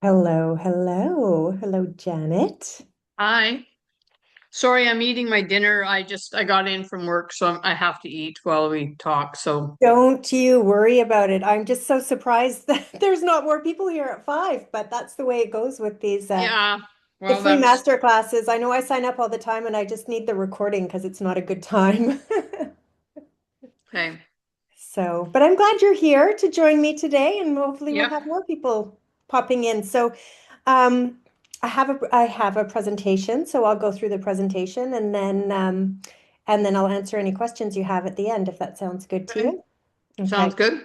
Hello, hello, hello, Janet. Hi. Sorry, I'm eating my dinner. I got in from work, so I have to eat while we talk. So, Don't you worry about it. I'm just so surprised that there's not more people here at 5, but that's the way it goes with these yeah, the well, free that's master classes. I know I sign up all the time and I just need the recording because it's not a good time. okay. So, but I'm glad you're here to join me today, and hopefully we'll Yep. have more people popping in. So, um, I have a presentation, so I'll go through the presentation and then I'll answer any questions you have at the end, if that sounds good to Okay. you. Okay. Sounds good.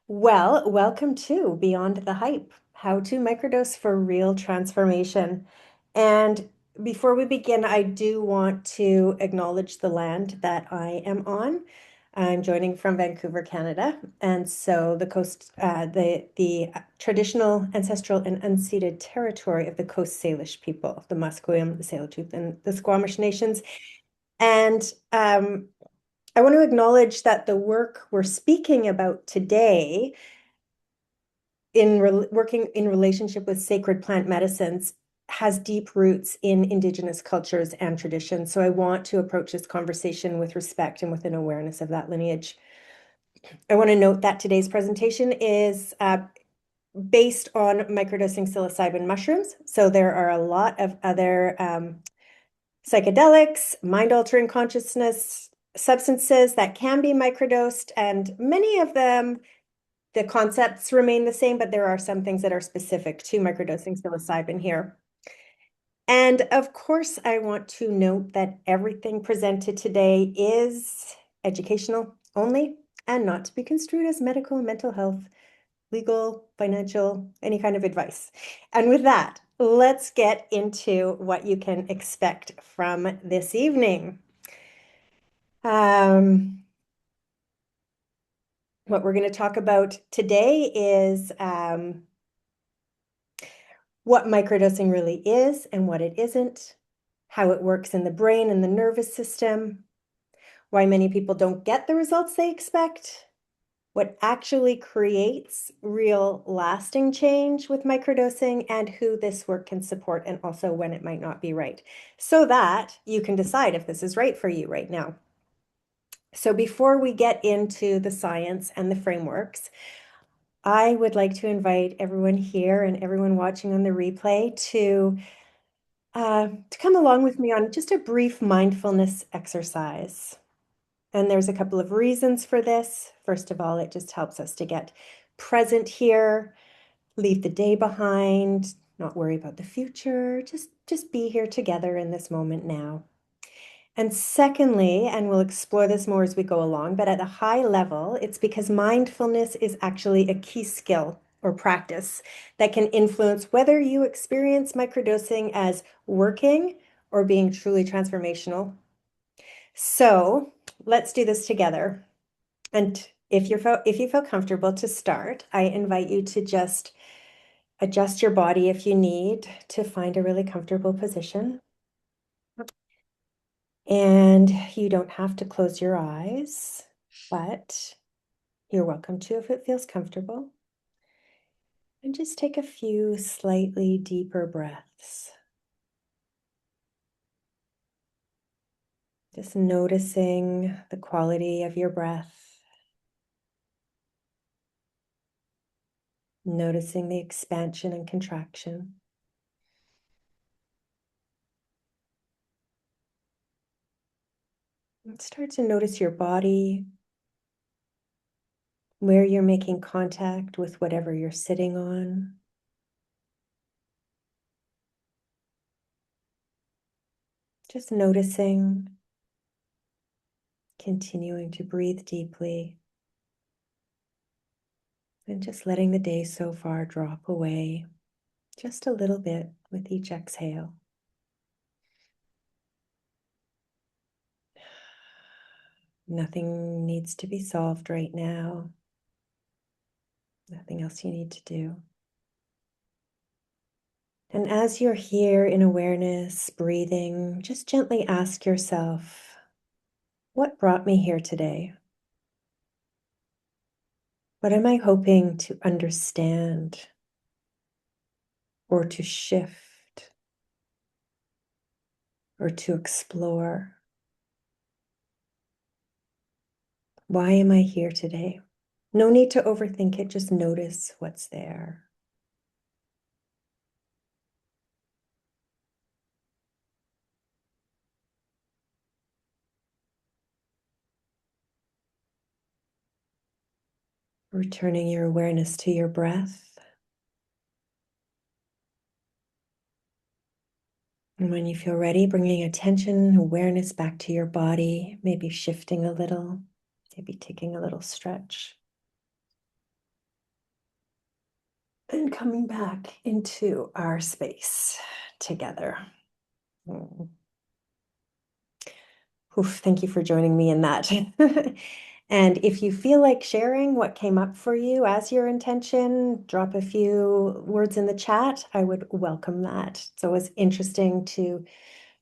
Well, welcome to Beyond the Hype, how to microdose for real transformation. And before we begin, I do want to acknowledge the land that I am on. I'm joining from Vancouver, Canada, and so the coast, the traditional, ancestral, and unceded territory of the Coast Salish people, the Musqueam, the Tsleil-Waututh, and the Squamish nations. And I want to acknowledge that the work we're speaking about today working in relationship with sacred plant medicines has deep roots in Indigenous cultures and traditions. So I want to approach this conversation with respect and with an awareness of that lineage. I want to note that today's presentation is based on microdosing psilocybin mushrooms. So there are a lot of other psychedelics, mind-altering consciousness substances that can be microdosed, and many of them the concepts remain the same, but there are some things that are specific to microdosing psilocybin here. And of course, I want to note that everything presented today is educational only and not to be construed as medical, mental health, legal, financial, any kind of advice. And with that, let's get into what you can expect from this evening. Um, what we're going to talk about today is what microdosing really is and what it isn't, how it works in the brain and the nervous system, why many people don't get the results they expect, what actually creates real lasting change with microdosing, and who this work can support, and also when it might not be right, so that you can decide if this is right for you right now. So before we get into the science and the frameworks, I would like to invite everyone here and everyone watching on the replay to come along with me on just a brief mindfulness exercise. And there's a couple of reasons for this. First of all, it just helps us to get present here, leave the day behind, not worry about the future, just be here together in this moment now. And secondly, and we'll explore this more as we go along, but at a high level, it's because mindfulness is actually a key skill or practice that can influence whether you experience microdosing as working or being truly transformational. So let's do this together. And if you feel comfortable to start, I invite you to just adjust your body if you need to find a really comfortable position. And you don't have to close your eyes, but you're welcome to if it feels comfortable. And just take a few slightly deeper breaths. Just noticing the quality of your breath, noticing the expansion and contraction. And start to notice your body, where you're making contact with whatever you're sitting on. Just noticing, continuing to breathe deeply, and just letting the day so far drop away just a little bit with each exhale. Nothing needs to be solved right now. Nothing else you need to do. And as you're here in awareness, breathing, just gently ask yourself, what brought me here today? What am I hoping to understand? or to shift or to explore. Why am I here today? No need to overthink it, just notice what's there. Returning your awareness to your breath. And when you feel ready, bringing attention and awareness back to your body, maybe shifting a little, maybe taking a little stretch. And coming back into our space together. Oof, thank you for joining me in that. And if you feel like sharing what came up for you as your intention, drop a few words in the chat. I would welcome that. It's always interesting to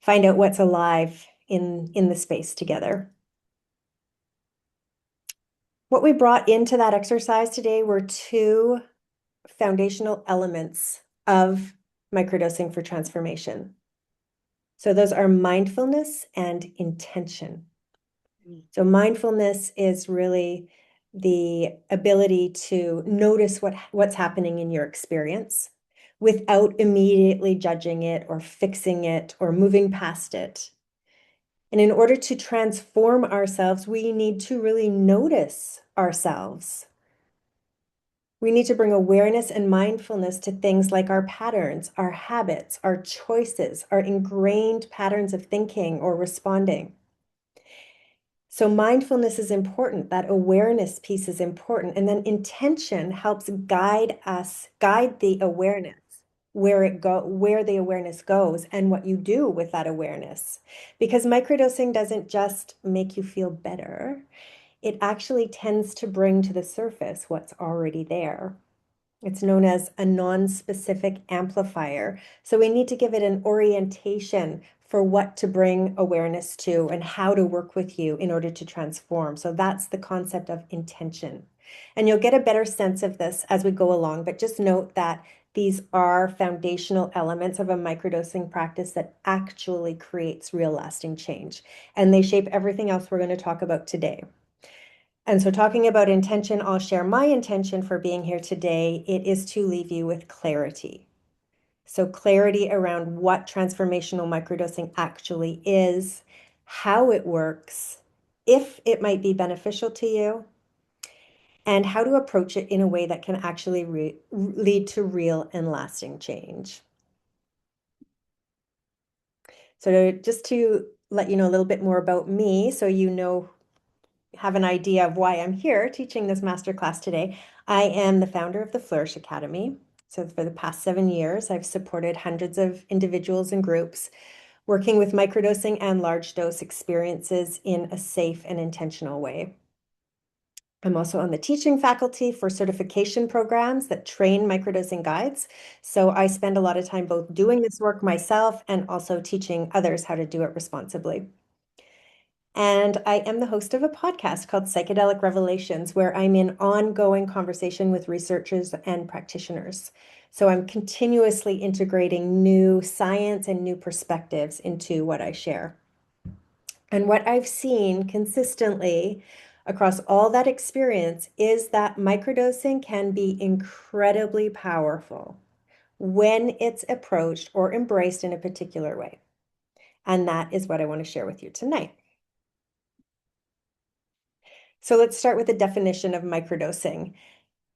find out what's alive in the space together. What we brought into that exercise today were two foundational elements of microdosing for transformation. So those are mindfulness and intention. So mindfulness is really the ability to notice what's happening in your experience without immediately judging it or fixing it or moving past it. And in order to transform ourselves, we need to really notice ourselves. We need to bring awareness and mindfulness to things like our patterns, our habits, our choices, our ingrained patterns of thinking or responding. So mindfulness is important. That awareness piece is important. And then intention helps guide us, guide the awareness where the awareness goes and what you do with that awareness. Because microdosing doesn't just make you feel better. It actually tends to bring to the surface what's already there. It's known as a non-specific amplifier. So we need to give it an orientation for what to bring awareness to and how to work with you in order to transform. So that's the concept of intention. And you'll get a better sense of this as we go along, but just note that these are foundational elements of a microdosing practice that actually creates real lasting change. And they shape everything else we're going to talk about today. And so talking about intention, I'll share my intention for being here today. It is to leave you with clarity. So clarity around what transformational microdosing actually is, how it works, if it might be beneficial to you, and how to approach it in a way that can actually lead to real and lasting change. So just to let you know a little bit more about me, so you know have an idea of why I'm here teaching this masterclass today. I am the founder of the Flourish Academy. So for the past 7 years, I've supported hundreds of individuals and groups working with microdosing and large dose experiences in a safe and intentional way. I'm also on the teaching faculty for certification programs that train microdosing guides. So I spend a lot of time both doing this work myself and also teaching others how to do it responsibly. And I am the host of a podcast called Psychedelic Revelations, where I'm in ongoing conversation with researchers and practitioners. So I'm continuously integrating new science and new perspectives into what I share. And what I've seen consistently across all that experience is that microdosing can be incredibly powerful when it's approached or embraced in a particular way. And that is what I want to share with you tonight. So let's start with the definition of microdosing,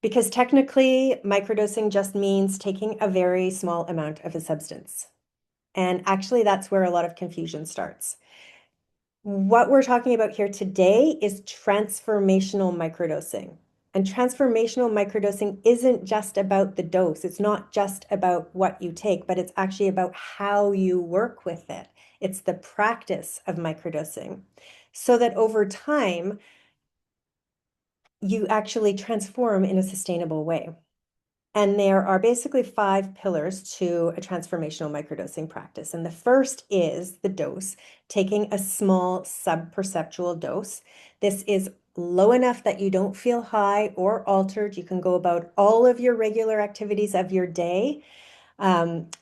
because technically microdosing just means taking a very small amount of a substance. And actually that's where a lot of confusion starts. What we're talking about here today is transformational microdosing. And transformational microdosing isn't just about the dose. It's not just about what you take, but it's actually about how you work with it. It's the practice of microdosing so that over time, you actually transform in a sustainable way. And there are basically 5 pillars to a transformational microdosing practice. And the first is the dose, taking a small sub-perceptual dose. This is low enough that you don't feel high or altered. You can go about all of your regular activities of your day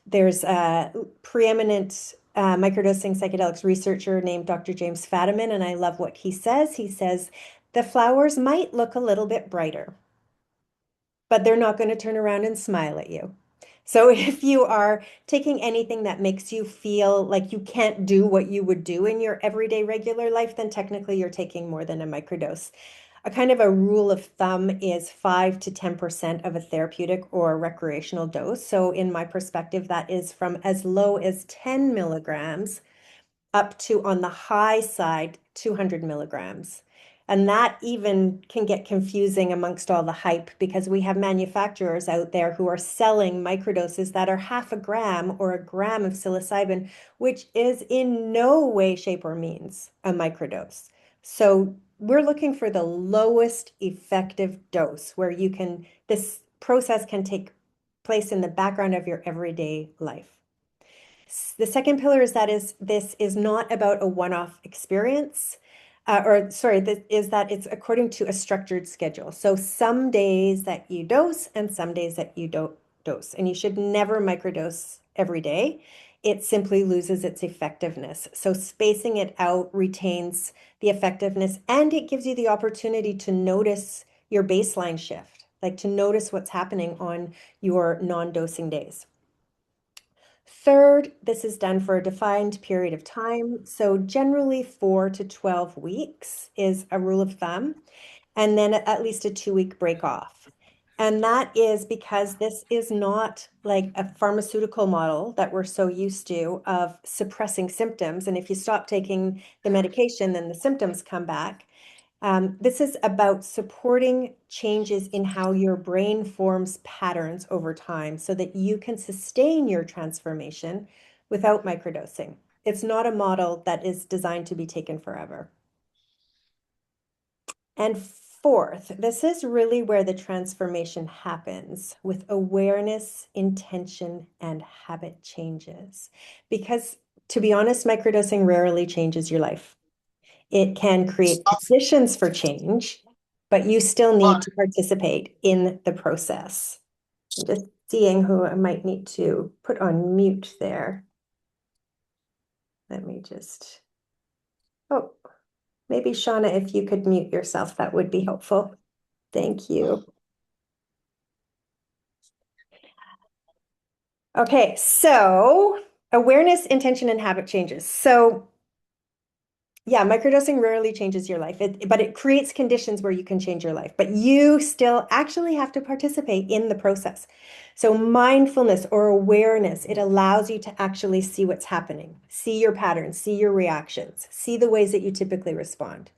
There's a preeminent microdosing psychedelics researcher named Dr. James Fadiman, and I love what he says. He says the flowers might look a little bit brighter, but they're not going to turn around and smile at you. So if you are taking anything that makes you feel like you can't do what you would do in your everyday regular life, then technically you're taking more than a microdose. A kind of a rule of thumb is 5 to 10% of a therapeutic or recreational dose. So in my perspective, that is from as low as 10 milligrams up to, on the high side, 200 milligrams. And that even can get confusing amongst all the hype because we have manufacturers out there who are selling microdoses that are half a gram or a gram of psilocybin, which is in no way, shape, or means a microdose. So we're looking for the lowest effective dose where this process can take place in the background of your everyday life. The second pillar is this is not about a one-off experience, or sorry, that is that it's according to a structured schedule. So some days that you dose and some days that you don't dose, and you should never microdose every day. It simply loses its effectiveness. So spacing it out retains the effectiveness and it gives you the opportunity to notice your baseline shift, like to notice what's happening on your non-dosing days. Third, this is done for a defined period of time. So generally 4 to 12 weeks is a rule of thumb, and then at least a 2 week break off. And that is because this is not like a pharmaceutical model that we're so used to of suppressing symptoms. And if you stop taking the medication, then the symptoms come back. This is about supporting changes in how your brain forms patterns over time so that you can sustain your transformation without microdosing. It's not a model that is designed to be taken forever. And fourth, this is really where the transformation happens with awareness, intention, and habit changes. Because to be honest, microdosing rarely changes your life. It can create conditions for change, but you still need to participate in the process. I'm just seeing who I might need to put on mute there. Let me just, oh, maybe Shauna, if you could mute yourself, that would be helpful. Thank you. Okay, so awareness, intention, and habit changes. So yeah, microdosing rarely changes your life, but it creates conditions where you can change your life, but you still actually have to participate in the process. So mindfulness or awareness, it allows you to actually see what's happening, see your patterns, see your reactions, see the ways that you typically respond.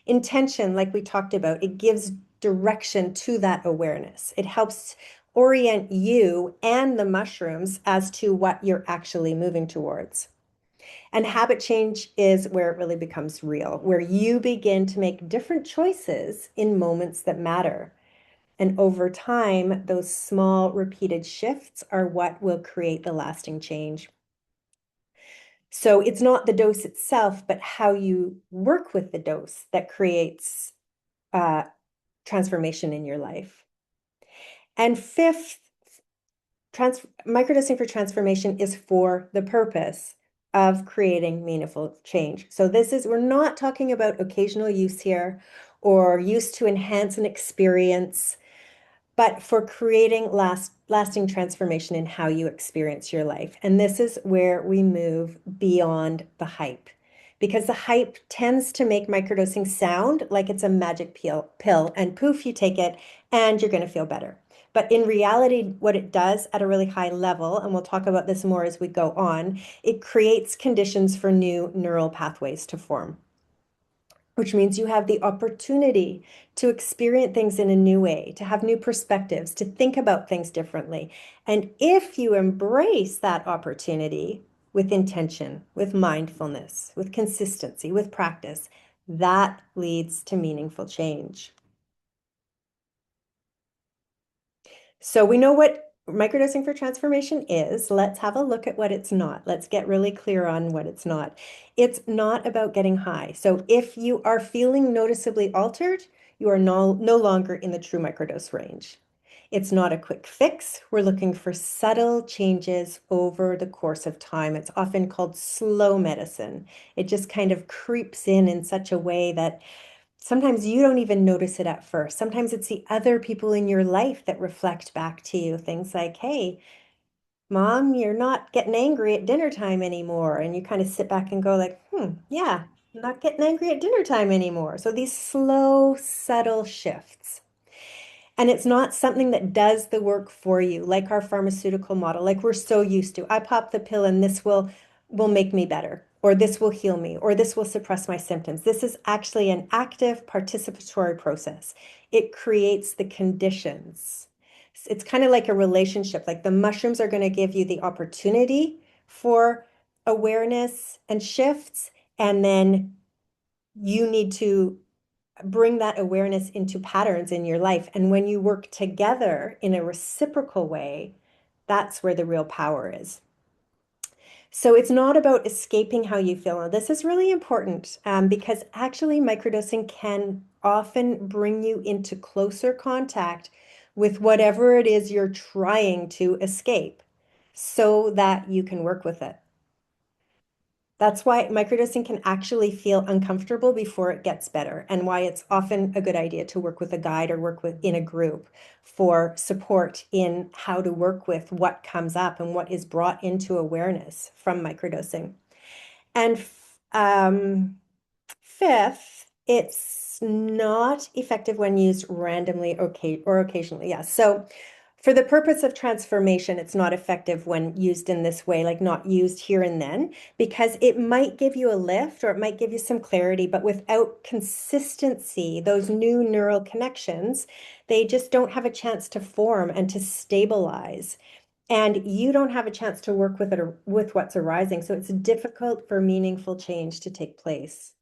Intention, like we talked about, it gives direction to that awareness. It helps orient you and the mushrooms as to what you're actually moving towards. And habit change is where it really becomes real, where you begin to make different choices in moments that matter. And over time, those small repeated shifts are what will create the lasting change. So it's not the dose itself, but how you work with the dose that creates transformation in your life. And fifth, microdosing for transformation is for the purpose of creating meaningful change. So we're not talking about occasional use here or use to enhance an experience, but for creating lasting transformation in how you experience your life. And this is where we move beyond the hype, because the hype tends to make microdosing sound like it's a magic pill, and poof, you take it and you're going to feel better. But in reality, what it does at a really high level, and we'll talk about this more as we go on, it creates conditions for new neural pathways to form, which means you have the opportunity to experience things in a new way, to have new perspectives, to think about things differently. And if you embrace that opportunity with intention, with mindfulness, with consistency, with practice, that leads to meaningful change. So we know what microdosing for transformation is. Let's have a look at what it's not. Let's get really clear on what it's not. It's not about getting high. So if you are feeling noticeably altered, you are no longer in the true microdose range. It's not a quick fix. We're looking for subtle changes over the course of time. It's often called slow medicine. It just kind of creeps in such a way that sometimes you don't even notice it at first. Sometimes it's the other people in your life that reflect back to you things like, hey, Mom, you're not getting angry at dinner time anymore. And you kind of sit back and go like, yeah, I'm not getting angry at dinner time anymore. So these slow, subtle shifts. And it's not something that does the work for you, like our pharmaceutical model, like we're so used to. I pop the pill and this will make me better, or this will heal me, or this will suppress my symptoms. This is actually an active participatory process. It creates the conditions. It's kind of like a relationship. Like the mushrooms are going to give you the opportunity for awareness and shifts, and then you need to bring that awareness into patterns in your life. And when you work together in a reciprocal way, that's where the real power is. So it's not about escaping how you feel. Now, this is really important because actually microdosing can often bring you into closer contact with whatever it is you're trying to escape so that you can work with it. That's why microdosing can actually feel uncomfortable before it gets better, and why it's often a good idea to work with a guide or work with in a group for support in how to work with what comes up and what is brought into awareness from microdosing. And fifth, it's not effective when used randomly or occasionally. Yeah. So for the purpose of transformation, it's not effective when used in this way, like not used here and then, because it might give you a lift or it might give you some clarity, but without consistency, those new neural connections, they just don't have a chance to form and to stabilize. And you don't have a chance to work with it or with what's arising. So it's difficult for meaningful change to take place.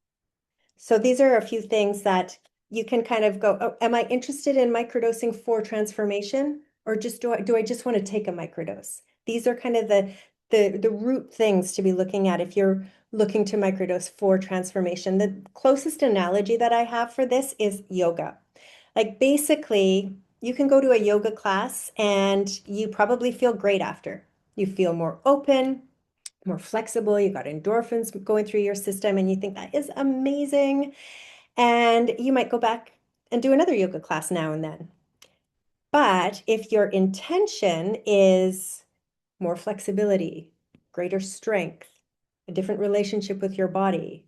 So these are a few things that you can kind of go, oh, am I interested in microdosing for transformation? Or just do I just want to take a microdose? These are kind of the root things to be looking at if you're looking to microdose for transformation. The closest analogy that I have for this is yoga. Like basically, you can go to a yoga class and you probably feel great after. You feel more open, more flexible, you got endorphins going through your system, and you think that is amazing. And you might go back and do another yoga class now and then. But if your intention is more flexibility, greater strength, a different relationship with your body,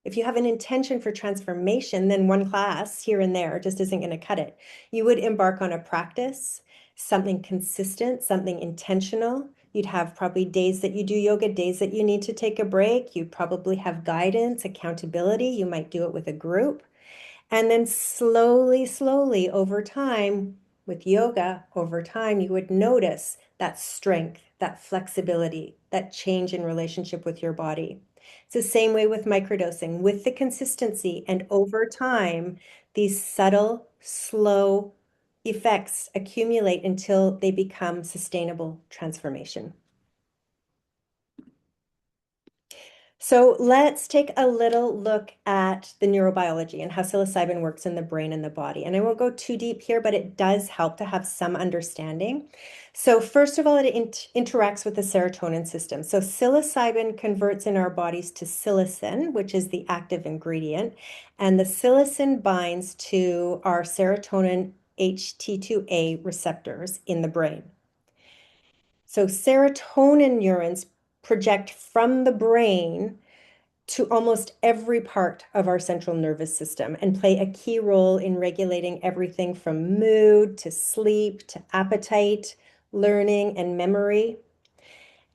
if you have an intention for transformation, then one class here and there just isn't going to cut it. You would embark on a practice, something consistent, something intentional. You'd have probably days that you do yoga, days that you need to take a break. You probably have guidance, accountability. You might do it with a group. And then slowly, slowly over time, with yoga, over time, you would notice that strength, that flexibility, that change in relationship with your body. It's the same way with microdosing, with the consistency, and over time, these subtle, slow effects accumulate until they become sustainable transformation. So let's take a little look at the neurobiology and how psilocybin works in the brain and the body. And I won't go too deep here, but it does help to have some understanding. So first of all, it interacts with the serotonin system. So psilocybin converts in our bodies to psilocin, which is the active ingredient. And the psilocin binds to our serotonin HT2A receptors in the brain. So serotonin neurons project from the brain to almost every part of our central nervous system and play a key role in regulating everything from mood to sleep to appetite, learning, and memory.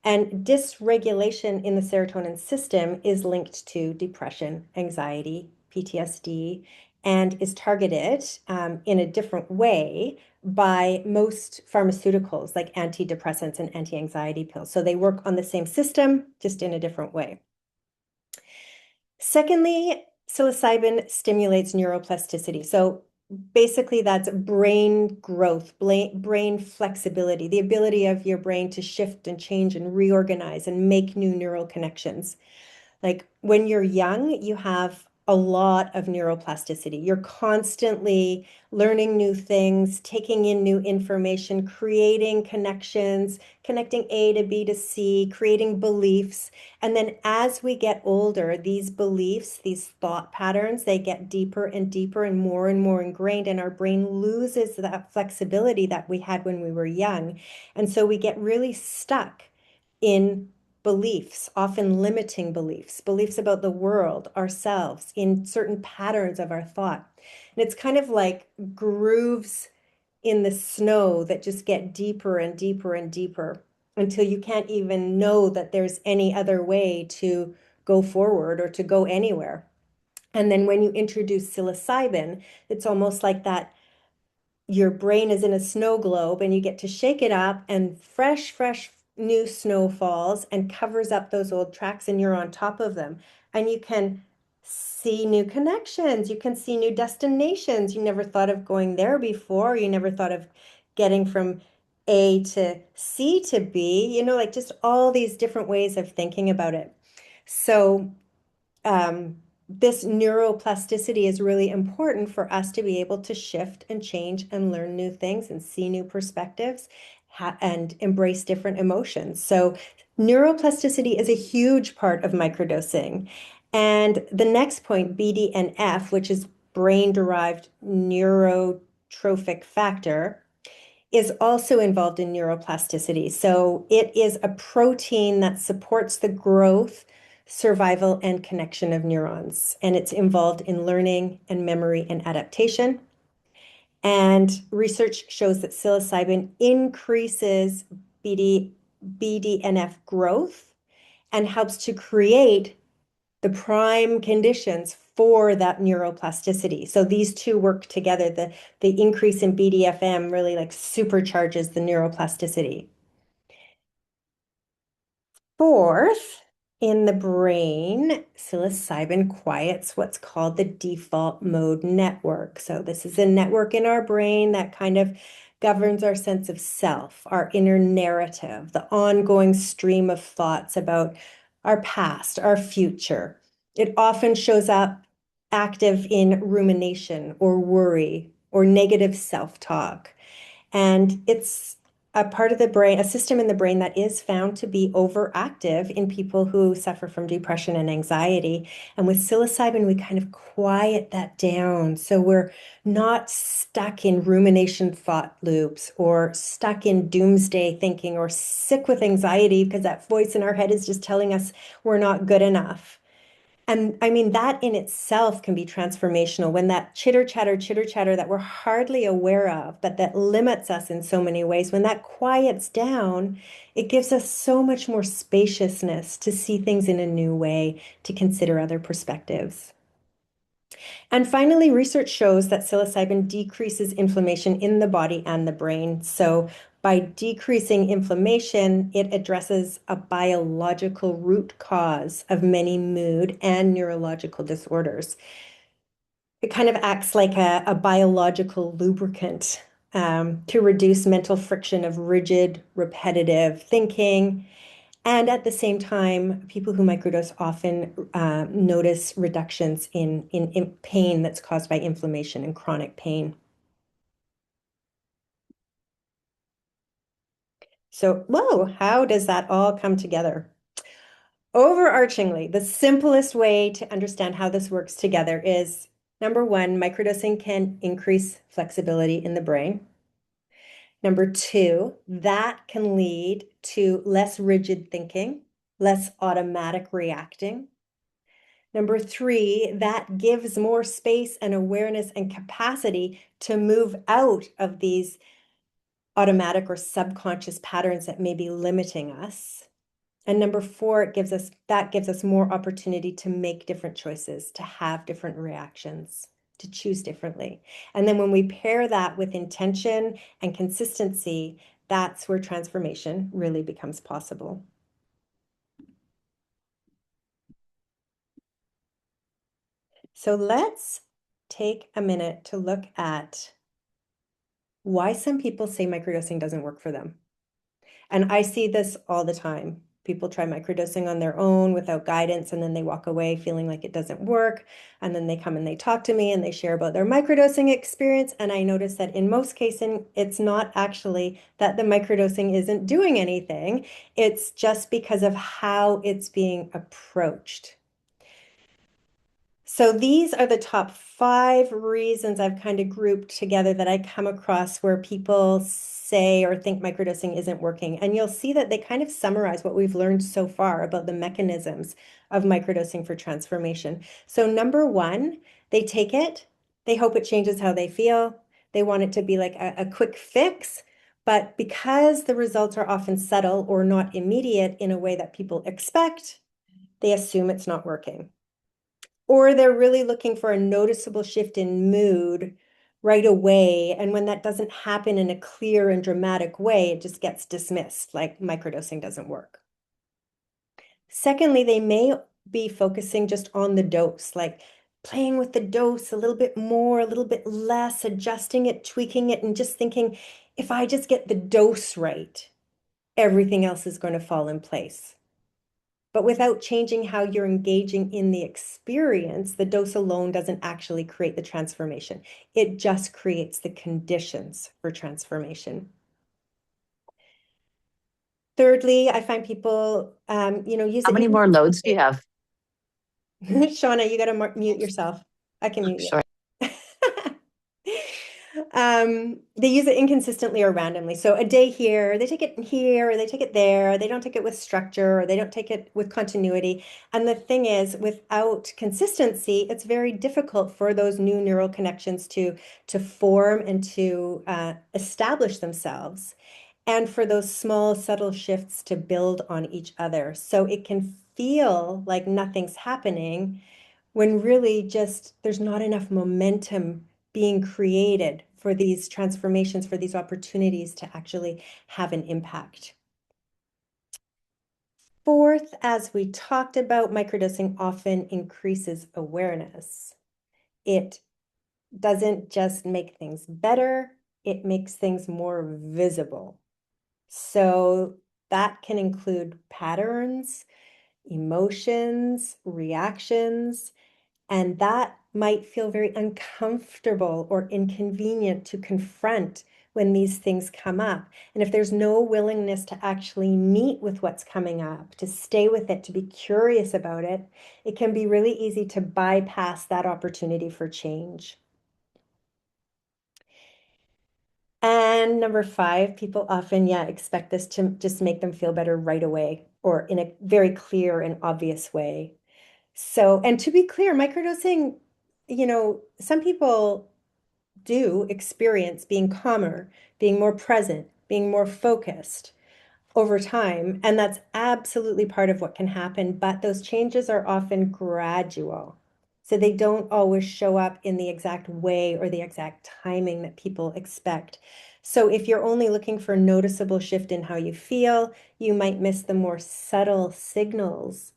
And dysregulation in the serotonin system is linked to depression, anxiety, PTSD, and is targeted in a different way by most pharmaceuticals like antidepressants and anti-anxiety pills. So they work on the same system, just in a different way. Secondly, psilocybin stimulates neuroplasticity. So basically, that's brain growth, brain flexibility, the ability of your brain to shift and change and reorganize and make new neural connections. Like when you're young, you have a lot of neuroplasticity. You're constantly learning new things, taking in new information, creating connections, connecting A to B to C, creating beliefs. And then as we get older, these beliefs, these thought patterns, they get deeper and deeper and more ingrained, and our brain loses that flexibility that we had when we were young. And so we get really stuck in beliefs, often limiting beliefs, beliefs about the world, ourselves, in certain patterns of our thought. And it's kind of like grooves in the snow that just get deeper and deeper and deeper until you can't even know that there's any other way to go forward or to go anywhere. And then when you introduce psilocybin, it's almost like that your brain is in a snow globe and you get to shake it up and fresh new snow falls and covers up those old tracks and you're on top of them. And you can see new connections. You can see new destinations. You never thought of going there before. You never thought of getting from A to C to B, like just all these different ways of thinking about it. So this neuroplasticity is really important for us to be able to shift and change and learn new things and see new perspectives and embrace different emotions. So, neuroplasticity is a huge part of microdosing. And the next point, BDNF, which is brain derived neurotrophic factor, is also involved in neuroplasticity. So it is a protein that supports the growth, survival, and connection of neurons. And it's involved in learning and memory and adaptation. And research shows that psilocybin increases BDNF growth and helps to create the prime conditions for that neuroplasticity. So these two work together. The increase in BDFM really like supercharges the neuroplasticity. Fourth, in the brain, psilocybin quiets what's called the default mode network. So this is a network in our brain that kind of governs our sense of self, our inner narrative, the ongoing stream of thoughts about our past, our future. It often shows up active in rumination or worry or negative self-talk. And it's a part of the brain, a system in the brain that is found to be overactive in people who suffer from depression and anxiety. And with psilocybin, we kind of quiet that down. So we're not stuck in rumination thought loops or stuck in doomsday thinking or sick with anxiety because that voice in our head is just telling us we're not good enough. And I mean, that in itself can be transformational when that chitter chatter that we're hardly aware of, but that limits us in so many ways, when that quiets down, it gives us so much more spaciousness to see things in a new way, to consider other perspectives. And finally, research shows that psilocybin decreases inflammation in the body and the brain. So by decreasing inflammation, it addresses a biological root cause of many mood and neurological disorders. It kind of acts like a biological lubricant to reduce mental friction of rigid, repetitive thinking. And at the same time, people who microdose often notice reductions in pain that's caused by inflammation and chronic pain. So, whoa, how does that all come together? Overarchingly, the simplest way to understand how this works together is number one, microdosing can increase flexibility in the brain. Number two, that can lead to less rigid thinking, less automatic reacting. Number three, that gives more space and awareness and capacity to move out of these automatic or subconscious patterns that may be limiting us. And number four, that gives us more opportunity to make different choices, to have different reactions, to choose differently. And then when we pair that with intention and consistency, that's where transformation really becomes possible. So let's take a minute to look at why some people say microdosing doesn't work for them. And I see this all the time. People try microdosing on their own without guidance, and then they walk away feeling like it doesn't work. And then they come and they talk to me and they share about their microdosing experience. And I notice that in most cases, it's not actually that the microdosing isn't doing anything. It's just because of how it's being approached. So these are the top 5 reasons I've kind of grouped together that I come across where people say or think microdosing isn't working. And you'll see that they kind of summarize what we've learned so far about the mechanisms of microdosing for transformation. So number 1, they take it, they hope it changes how they feel. They want it to be like a quick fix. But because the results are often subtle or not immediate in a way that people expect, they assume it's not working. Or they're really looking for a noticeable shift in mood right away. And when that doesn't happen in a clear and dramatic way, it just gets dismissed, like microdosing doesn't work. Secondly, they may be focusing just on the dose, like playing with the dose a little bit more, a little bit less, adjusting it, tweaking it, and just thinking, if I just get the dose right, everything else is going to fall in place. But without changing how you're engaging in the experience, the dose alone doesn't actually create the transformation. It just creates the conditions for transformation. Thirdly, I find people, use How it many more loads do you inconsistently. have? Shauna, you got to mute yourself. I can mute Sorry. you. They use it inconsistently or randomly. So a day here, they take it here, or they take it there. They don't take it with structure, or they don't take it with continuity. And the thing is, without consistency, it's very difficult for those new neural connections to form and to establish themselves, and for those small, subtle shifts to build on each other. So it can feel like nothing's happening when really just there's not enough momentum being created for these transformations, for these opportunities to actually have an impact. Fourth, as we talked about, microdosing often increases awareness. It doesn't just make things better, it makes things more visible. So that can include patterns, emotions, reactions, and that might feel very uncomfortable or inconvenient to confront when these things come up. And if there's no willingness to actually meet with what's coming up, to stay with it, to be curious about it, it can be really easy to bypass that opportunity for change. And number 5, people often, expect this to just make them feel better right away or in a very clear and obvious way. So, and to be clear, microdosing, some people do experience being calmer, being more present, being more focused over time. And that's absolutely part of what can happen, but those changes are often gradual. So they don't always show up in the exact way or the exact timing that people expect. So if you're only looking for a noticeable shift in how you feel, you might miss the more subtle signals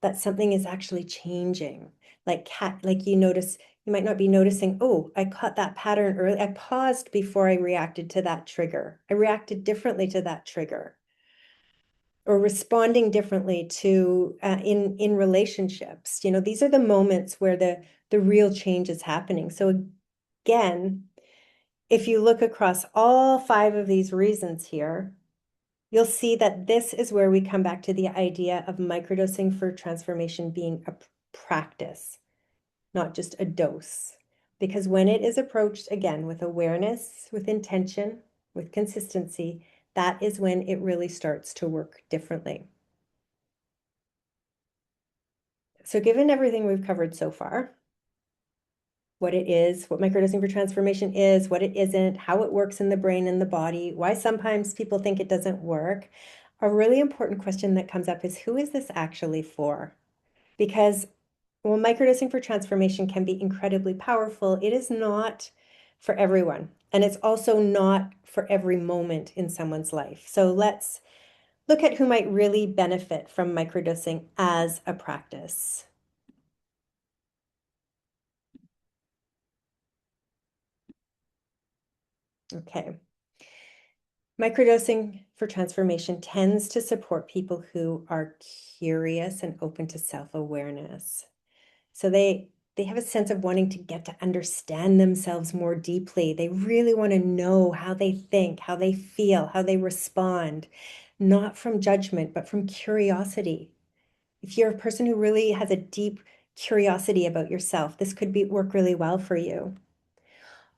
that something is actually changing. Like you might not be noticing, oh, I caught that pattern early. I paused before I reacted to that trigger. I reacted differently to that trigger, or responding differently to in relationships. These are the moments where the real change is happening. So again, if you look across all 5 of these reasons here, you'll see that this is where we come back to the idea of microdosing for transformation being a practice, not just a dose. Because when it is approached again with awareness, with intention, with consistency, that is when it really starts to work differently. So given everything we've covered so far, what it is, what microdosing for transformation is, what it isn't, how it works in the brain and the body, why sometimes people think it doesn't work, a really important question that comes up is, who is this actually for? Because while microdosing for transformation can be incredibly powerful, it is not for everyone. And it's also not for every moment in someone's life. So let's look at who might really benefit from microdosing as a practice. Okay. Microdosing for transformation tends to support people who are curious and open to self-awareness. So they have a sense of wanting to get to understand themselves more deeply. They really want to know how they think, how they feel, how they respond, not from judgment, but from curiosity. If you're a person who really has a deep curiosity about yourself, this could be work really well for you.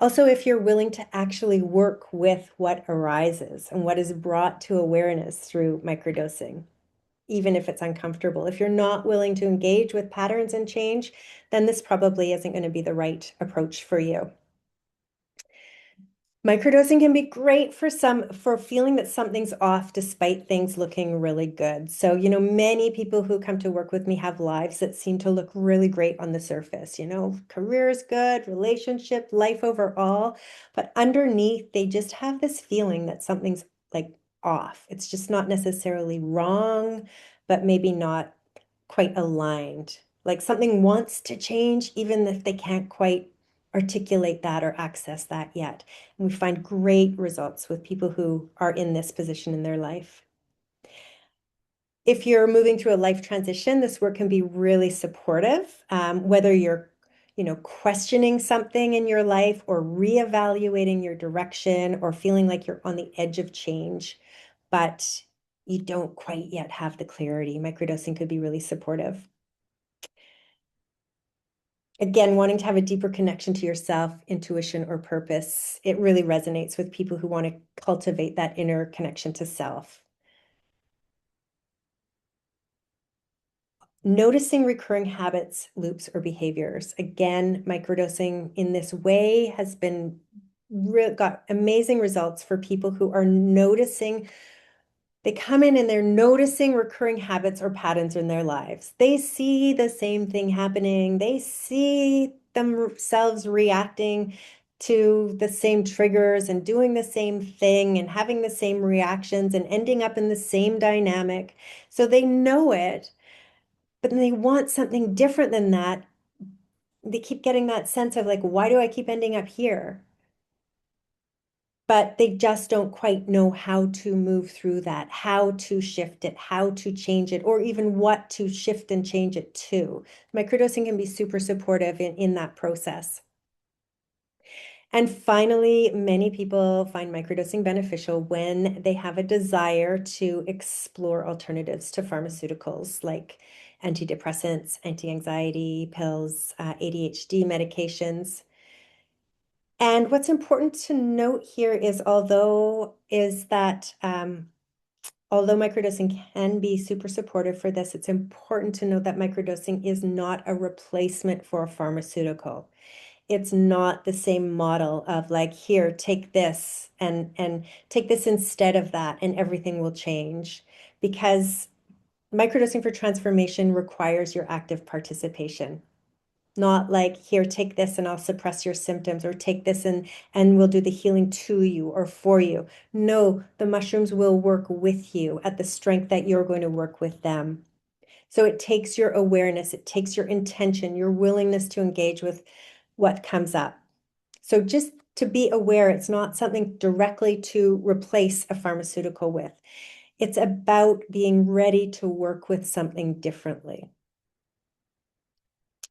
Also, if you're willing to actually work with what arises and what is brought to awareness through microdosing, even if it's uncomfortable. If you're not willing to engage with patterns and change, then this probably isn't going to be the right approach for you. Microdosing can be great for feeling that something's off despite things looking really good. So, many people who come to work with me have lives that seem to look really great on the surface. Career is good, relationship, life overall, but underneath they just have this feeling that something's like off. It's just not necessarily wrong, but maybe not quite aligned. Like something wants to change, even if they can't quite articulate that or access that yet. And we find great results with people who are in this position in their life. If you're moving through a life transition, this work can be really supportive, whether you're questioning something in your life or reevaluating your direction or feeling like you're on the edge of change, but you don't quite yet have the clarity. Microdosing could be really supportive. Again, wanting to have a deeper connection to yourself, intuition, or purpose, it really resonates with people who want to cultivate that inner connection to self. Noticing recurring habits, loops, or behaviors. Again, microdosing in this way has got amazing results for people who are noticing. They come in and they're noticing recurring habits or patterns in their lives. They see the same thing happening. They see themselves reacting to the same triggers and doing the same thing and having the same reactions and ending up in the same dynamic. So they know it, but then they want something different than that. They keep getting that sense of like, why do I keep ending up here? But they just don't quite know how to move through that, how to shift it, how to change it, or even what to shift and change it to. Microdosing can be super supportive in that process. And finally, many people find microdosing beneficial when they have a desire to explore alternatives to pharmaceuticals like antidepressants, anti-anxiety pills, ADHD medications. And what's important to note here is that although microdosing can be super supportive for this, it's important to note that microdosing is not a replacement for a pharmaceutical. It's not the same model of like, here, take this and take this instead of that, and everything will change. Because microdosing for transformation requires your active participation. Not like, here, take this and I'll suppress your symptoms, or take this and we'll do the healing to you or for you. No, the mushrooms will work with you at the strength that you're going to work with them. So it takes your awareness, it takes your intention, your willingness to engage with what comes up. So just to be aware, it's not something directly to replace a pharmaceutical with. It's about being ready to work with something differently.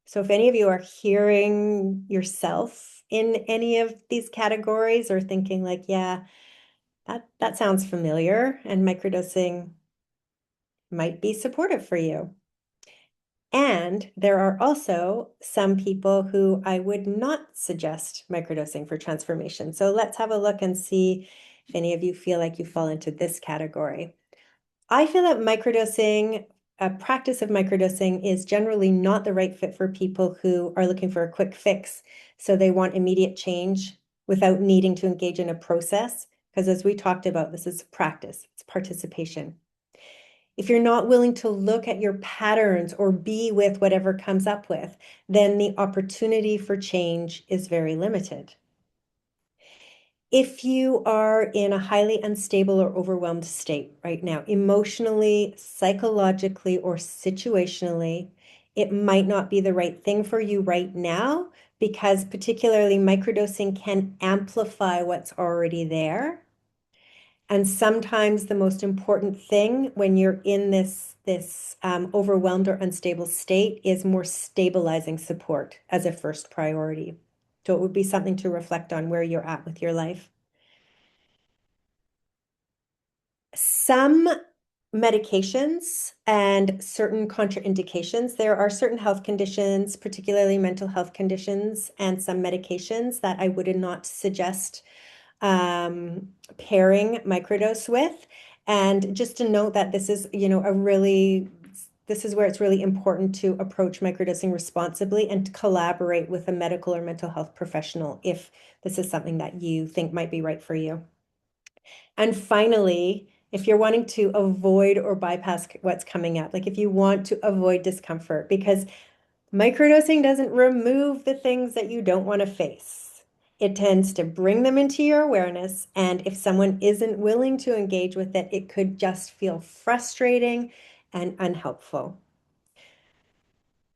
So if any of you are hearing yourself in any of these categories or thinking like, yeah, that sounds familiar, and microdosing might be supportive for you. And there are also some people who I would not suggest microdosing for transformation. So let's have a look and see if any of you feel like you fall into this category. I feel that a practice of microdosing is generally not the right fit for people who are looking for a quick fix. So they want immediate change without needing to engage in a process. Because as we talked about, this is practice, it's participation. If you're not willing to look at your patterns or be with whatever comes up with, then the opportunity for change is very limited. If you are in a highly unstable or overwhelmed state right now, emotionally, psychologically, or situationally, it might not be the right thing for you right now, because particularly microdosing can amplify what's already there. And sometimes the most important thing when you're in this overwhelmed or unstable state is more stabilizing support as a first priority. So it would be something to reflect on where you're at with your life. Some medications and certain contraindications. There are certain health conditions, particularly mental health conditions, and some medications that I would not suggest pairing microdose with. And just to note that this is, this is where it's really important to approach microdosing responsibly and to collaborate with a medical or mental health professional if this is something that you think might be right for you. And finally, if you're wanting to avoid or bypass what's coming up, like if you want to avoid discomfort, because microdosing doesn't remove the things that you don't want to face. It tends to bring them into your awareness. And if someone isn't willing to engage with it, it could just feel frustrating and unhelpful.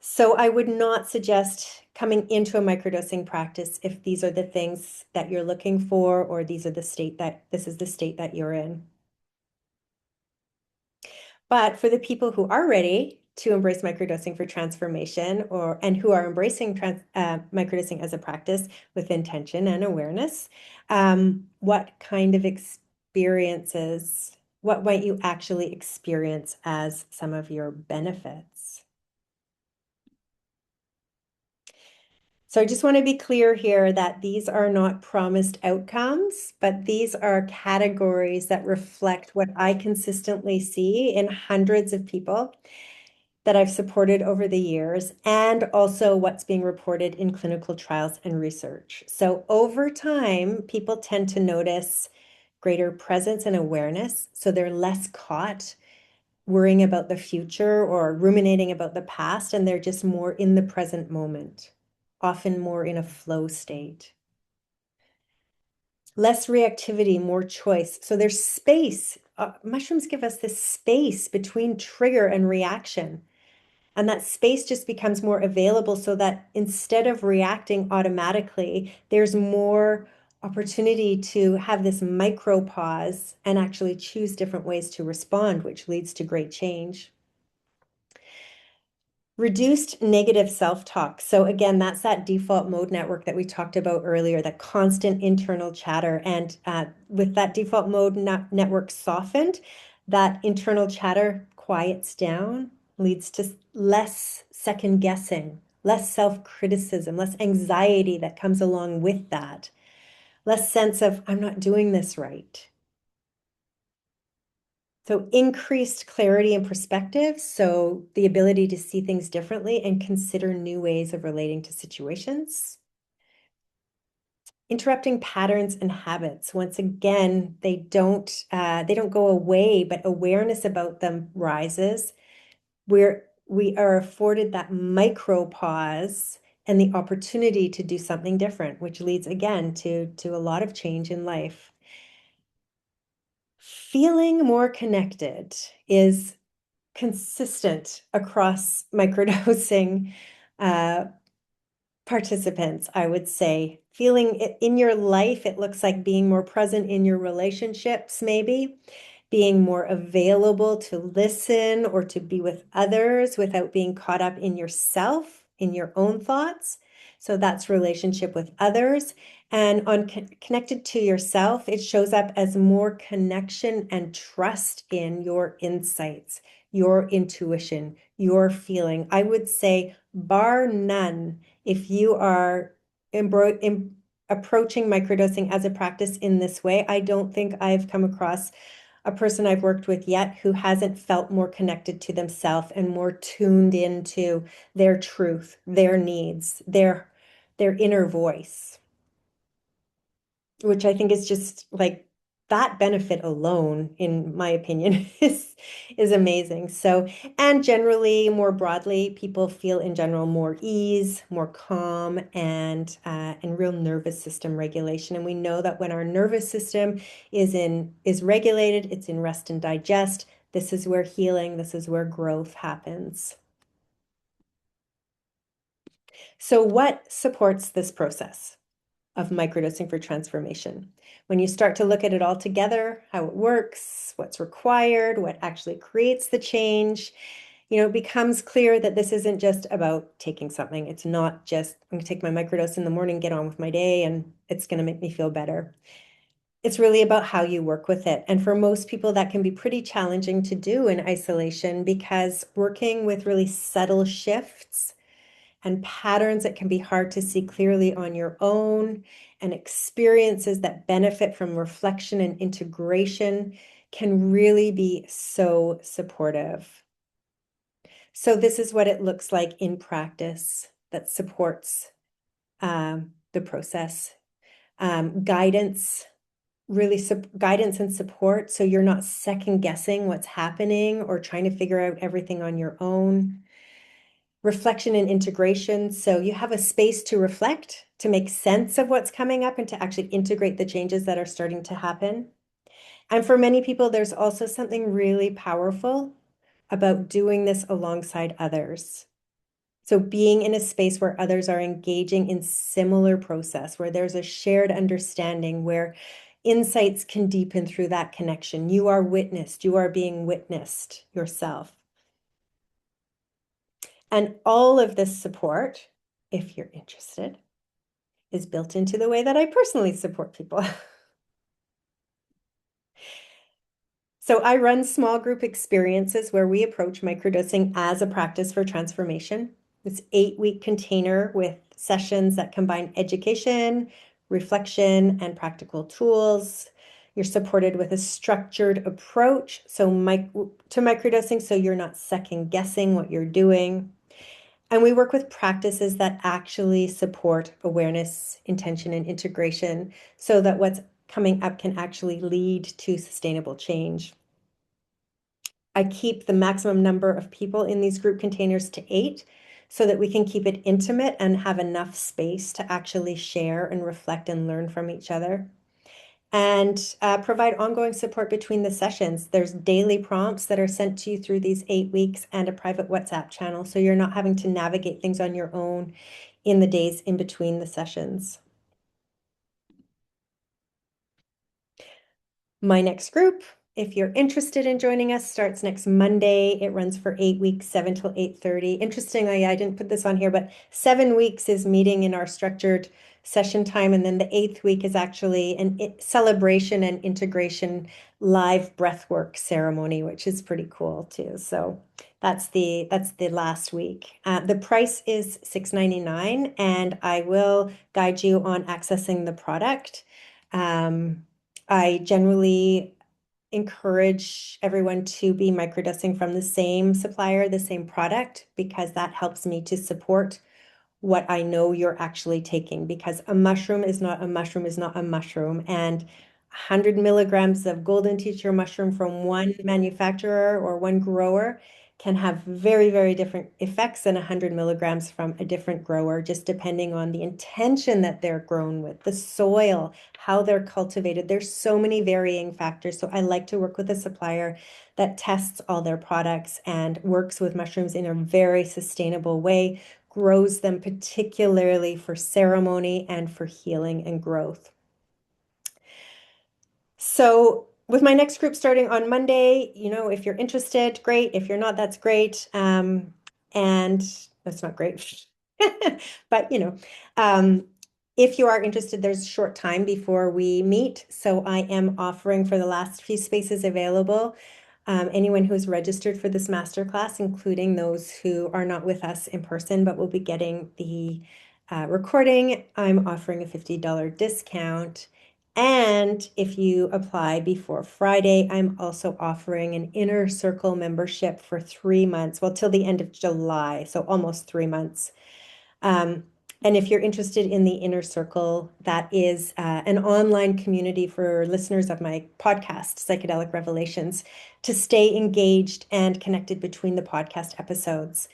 So I would not suggest coming into a microdosing practice if these are the things that you're looking for, or these are this is the state that you're in. But for the people who are ready to embrace microdosing for transformation and who are embracing microdosing as a practice with intention and awareness, what kind of experiences, what might you actually experience as some of your benefits? So I just want to be clear here that these are not promised outcomes, but these are categories that reflect what I consistently see in hundreds of people that I've supported over the years, and also what's being reported in clinical trials and research. So over time, people tend to notice greater presence and awareness, so they're less caught worrying about the future or ruminating about the past, and they're just more in the present moment, often more in a flow state. Less reactivity, more choice. So there's space. Mushrooms give us this space between trigger and reaction. And that space just becomes more available so that instead of reacting automatically, there's more opportunity to have this micro pause and actually choose different ways to respond, which leads to great change. Reduced negative self-talk. So again, that's that default mode network that we talked about earlier, that constant internal chatter. And with that default mode network softened, that internal chatter quiets down, leads to less second guessing, less self-criticism, less anxiety that comes along with that, less sense of, I'm not doing this right. So increased clarity and perspective, so the ability to see things differently and consider new ways of relating to situations. Interrupting patterns and habits. Once again, they don't go away, but awareness about them rises. We are afforded that micro pause and the opportunity to do something different, which leads again to a lot of change in life. Feeling more connected is consistent across microdosing participants, I would say. Feeling it in your life, it looks like being more present in your relationships, maybe being more available to listen or to be with others without being caught up in yourself, in your own thoughts. So that's relationship with others. And on connected to yourself, it shows up as more connection and trust in your insights, your intuition, your feeling. I would say, bar none, if you are approaching microdosing as a practice in this way, I don't think I've come across a person I've worked with yet who hasn't felt more connected to themselves and more tuned into their truth, their needs, their inner voice, which I think is just like that benefit alone, in my opinion, is amazing. So, and generally, more broadly, people feel in general more ease, more calm, and real nervous system regulation. And we know that when our nervous system is regulated, it's in rest and digest. This is where healing, this is where growth happens. So, what supports this process? of microdosing for transformation. When you start to look at it all together, how it works, what's required, what actually creates the change, it becomes clear that this isn't just about taking something. It's not just, I'm going to take my microdose in the morning, get on with my day, and it's going to make me feel better. It's really about how you work with it. And for most people, that can be pretty challenging to do in isolation because working with really subtle shifts and patterns that can be hard to see clearly on your own and experiences that benefit from reflection and integration can really be so supportive. So this is what it looks like in practice that supports the process. Guidance, really guidance and support. So you're not second guessing what's happening or trying to figure out everything on your own. Reflection and integration. So you have a space to reflect, to make sense of what's coming up and to actually integrate the changes that are starting to happen. And for many people, there's also something really powerful about doing this alongside others. So being in a space where others are engaging in similar process, where there's a shared understanding, where insights can deepen through that connection. You are witnessed, you are being witnessed yourself. And all of this support, if you're interested, is built into the way that I personally support people. So I run small group experiences where we approach microdosing as a practice for transformation. It's 8-week container with sessions that combine education, reflection, and practical tools. You're supported with a structured approach to microdosing, so you're not second guessing what you're doing. And we work with practices that actually support awareness, intention, and integration so that what's coming up can actually lead to sustainable change. I keep the maximum number of people in these group containers to 8 so that we can keep it intimate and have enough space to actually share and reflect and learn from each other. And provide ongoing support between the sessions. There's daily prompts that are sent to you through these 8 weeks and a private WhatsApp channel. So you're not having to navigate things on your own in the days in between the sessions. My next group, if you're interested in joining us, starts next Monday. It runs for 8 weeks, 7 till 8:30. Interestingly, I didn't put this on here, but 7 weeks is meeting in our structured session time. And then the 8th week is actually a celebration and integration live breathwork ceremony, which is pretty cool too. So that's the last week. The price is $6.99, and I will guide you on accessing the product. I generally encourage everyone to be microdosing from the same supplier, the same product, because that helps me to support what I know you're actually taking, because a mushroom is not a mushroom is not a mushroom. And 100 milligrams of golden teacher mushroom from one manufacturer or one grower can have very, very different effects than 100 milligrams from a different grower, just depending on the intention that they're grown with, the soil, how they're cultivated. There's so many varying factors. So I like to work with a supplier that tests all their products and works with mushrooms in a very sustainable way, grows them particularly for ceremony and for healing and growth. So with my next group starting on Monday, if you're interested, great. If you're not, that's great. And that's not great. But if you are interested, there's a short time before we meet. So I am offering for the last few spaces available, anyone who's registered for this masterclass, including those who are not with us in person, but will be getting the recording, I'm offering a $50 discount. And if you apply before Friday, I'm also offering an inner circle membership for 3 months, well, till the end of July, so almost 3 months. And if you're interested in the inner circle, that is an online community for listeners of my podcast, Psychedelic Revelations, to stay engaged and connected between the podcast episodes.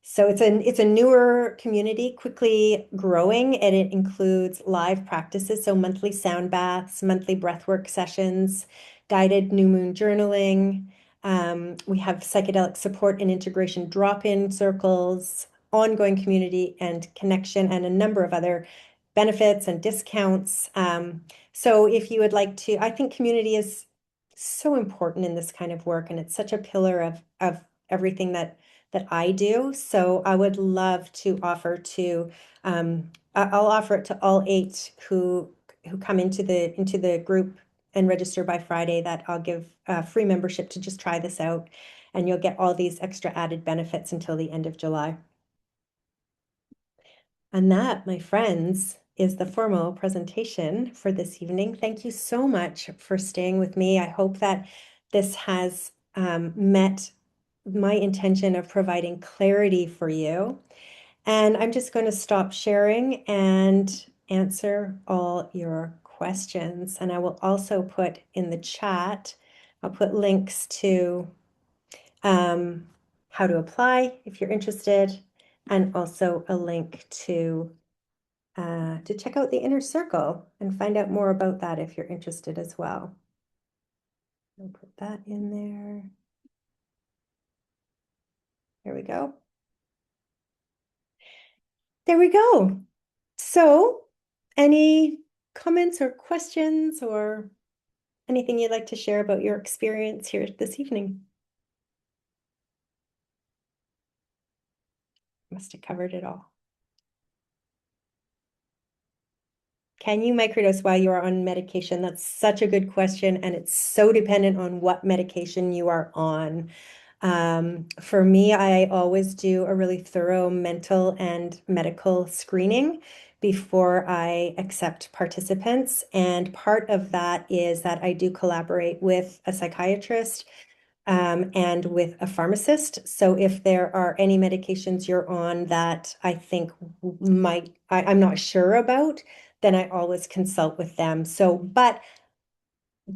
So it's a newer community, quickly growing, and it includes live practices, so monthly sound baths, monthly breathwork sessions, guided new moon journaling. We have psychedelic support and integration drop-in circles, ongoing community and connection, and a number of other benefits and discounts. So if you would like to, I think community is so important in this kind of work, and it's such a pillar of everything that I do. So I would love to offer to I'll offer it to all 8 who come into the group and register by Friday, that I'll give free membership to just try this out, and you'll get all these extra added benefits until the end of July. And that, my friends, is the formal presentation for this evening. Thank you so much for staying with me. I hope that this has met my intention of providing clarity for you. And I'm just going to stop sharing and answer all your questions. And I will also put in the chat, I'll put links to um, how to apply if you're interested, and also a link to check out the inner circle and find out more about that if you're interested as well. I'll put that in there. There we go. There we go. So, any comments or questions or anything you'd like to share about your experience here this evening? Must have covered it all. Can you microdose while you are on medication? That's such a good question, and it's so dependent on what medication you are on. For me, I always do a really thorough mental and medical screening before I accept participants. And part of that is that I do collaborate with a psychiatrist and with a pharmacist. So if there are any medications you're on that I think I'm not sure about, then I always consult with them. So, but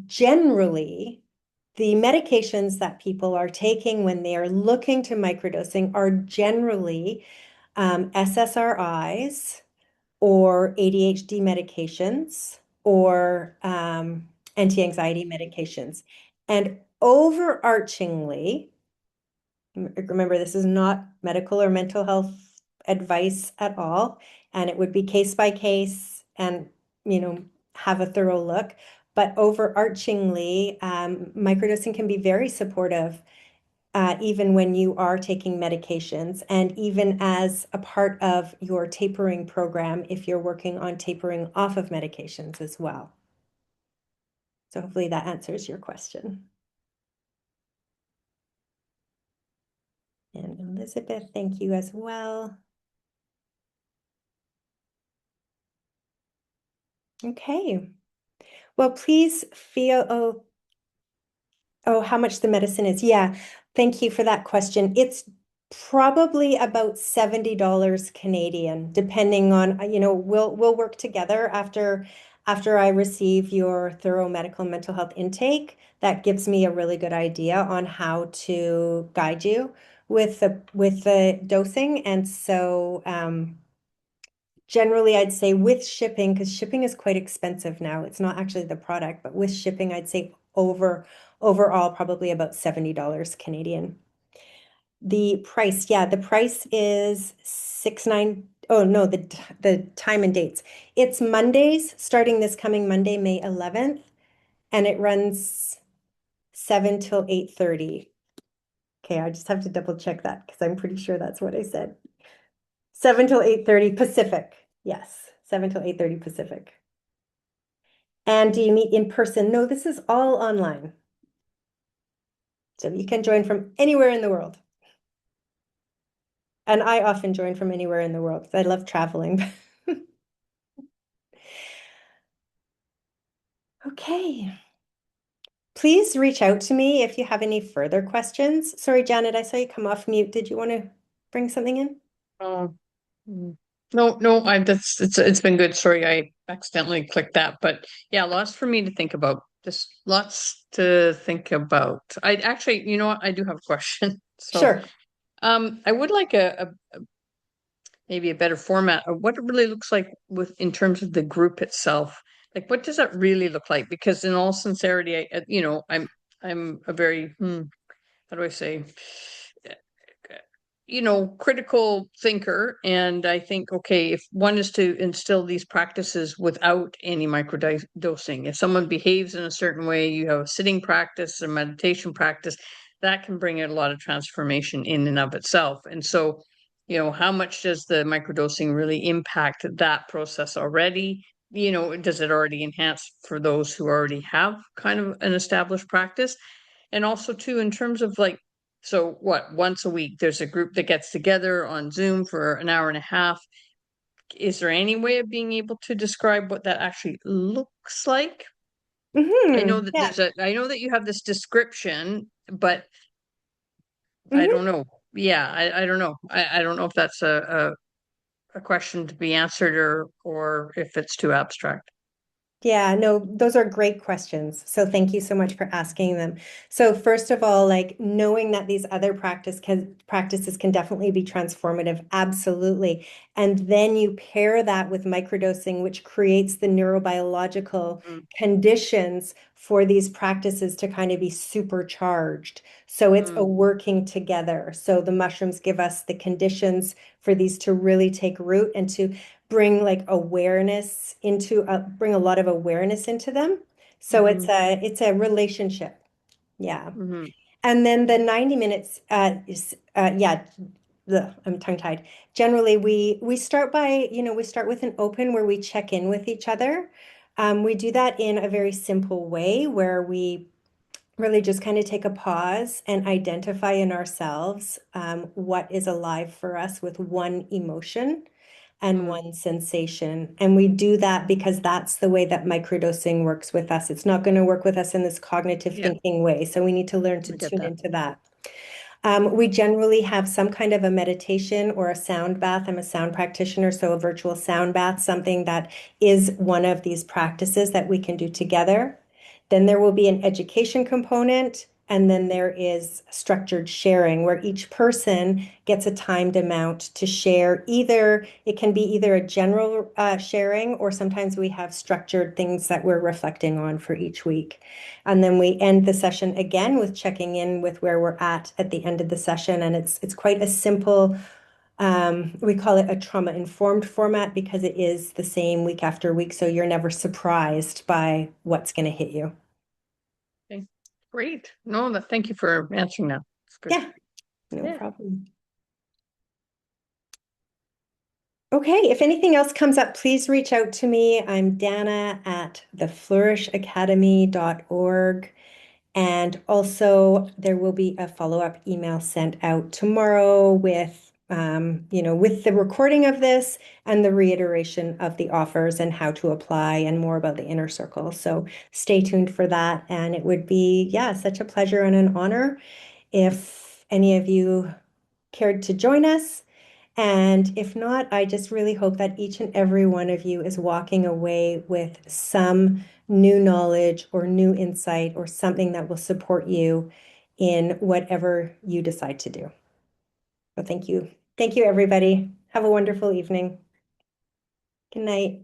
generally, the medications that people are taking when they are looking to microdosing are generally SSRIs or ADHD medications or anti-anxiety medications. And overarchingly, remember, this is not medical or mental health advice at all, and it would be case by case and, have a thorough look. But overarchingly, microdosing can be very supportive, even when you are taking medications, and even as a part of your tapering program, if you're working on tapering off of medications as well. So hopefully that answers your question. And Elizabeth, thank you as well. Okay. Well, please feel, how much the medicine is. Yeah. Thank you for that question. It's probably about $70 Canadian, depending on, we'll work together after I receive your thorough medical and mental health intake. That gives me a really good idea on how to guide you with the dosing. And so generally, I'd say with shipping, because shipping is quite expensive now. It's not actually the product, but with shipping, I'd say overall probably about $70 Canadian. The price, yeah, the price is 6 9. Oh no, the time and dates. It's Mondays, starting this coming Monday, May 11th, and it runs 7 till 8:30. Okay, I just have to double check that because I'm pretty sure that's what I said. 7 till 8:30 Pacific. Yes, 7 till 8:30 Pacific. And do you meet in person? No, this is all online. So you can join from anywhere in the world. And I often join from anywhere in the world because I love traveling. Okay. Please reach out to me if you have any further questions. Sorry, Janet, I saw you come off mute. Did you want to bring something in? Oh, no, it's been good. Sorry, I accidentally clicked that, but yeah, lots for me to think about. Just lots to think about. I actually, you know what? I do have a question. So, Sure. I would like a maybe a better format of what it really looks like in terms of the group itself. Like, what does that really look like? Because in all sincerity, I'm a very how do I say? critical thinker. And I think, okay, if one is to instill these practices without any microdosing, if someone behaves in a certain way, you have a sitting practice, a meditation practice, that can bring a lot of transformation in and of itself. And so, how much does the microdosing really impact that process already? Does it already enhance for those who already have kind of an established practice? And also too, in terms of like, so what, once a week, there's a group that gets together on Zoom for an hour and a half. Is there any way of being able to describe what that actually looks like? Yeah. I know that you have this description, but I Hmm. don't know. Yeah, I don't know. I don't know if that's a question to be answered, or if it's too abstract. Yeah, no, those are great questions. So thank you so much for asking them. So first of all, like knowing that these other practices can definitely be transformative, absolutely. And then you pair that with microdosing, which creates the neurobiological Mhm. conditions for these practices to kind of be supercharged. So it's a Mm, working together. So the mushrooms give us the conditions for these to really take root and to bring like awareness into bring a lot of awareness into them. So mhm, it's a relationship. Yeah. mhm, And then the 90 minutes is yeah, I'm tongue-tied. Generally we start by, we start with an open where we check in with each other. We do that in a very simple way where we really just kind of take a pause and identify in ourselves what is alive for us with one emotion and mm. one sensation. And we do that because that's the way that microdosing works with us. It's not going to work with us in this cognitive Yeah, thinking way. So we need to learn to I get tune that. into that. We generally have some kind of a meditation or a sound bath. I'm a sound practitioner, so a virtual sound bath, something that is one of these practices that we can do together. Then there will be an education component, and then there is structured sharing where each person gets a timed amount to share. Either it can be either a general sharing, or sometimes we have structured things that we're reflecting on for each week. And then we end the session again with checking in with where we're at the end of the session. And it's quite a simple, we call it a trauma-informed format because it is the same week after week. So you're never surprised by what's going to hit you. Okay. Great. No, thank you for answering that. It's good. Yeah, no Yeah. problem. Okay, if anything else comes up, please reach out to me. I'm Dana at theflourishacademy.org. And also, there will be a follow-up email sent out tomorrow with, with the recording of this and the reiteration of the offers and how to apply and more about the inner circle. So stay tuned for that. And it would be, yeah, such a pleasure and an honor if any of you cared to join us. And if not, I just really hope that each and every one of you is walking away with some new knowledge or new insight or something that will support you in whatever you decide to do. So thank you. Thank you, everybody. Have a wonderful evening. Good night.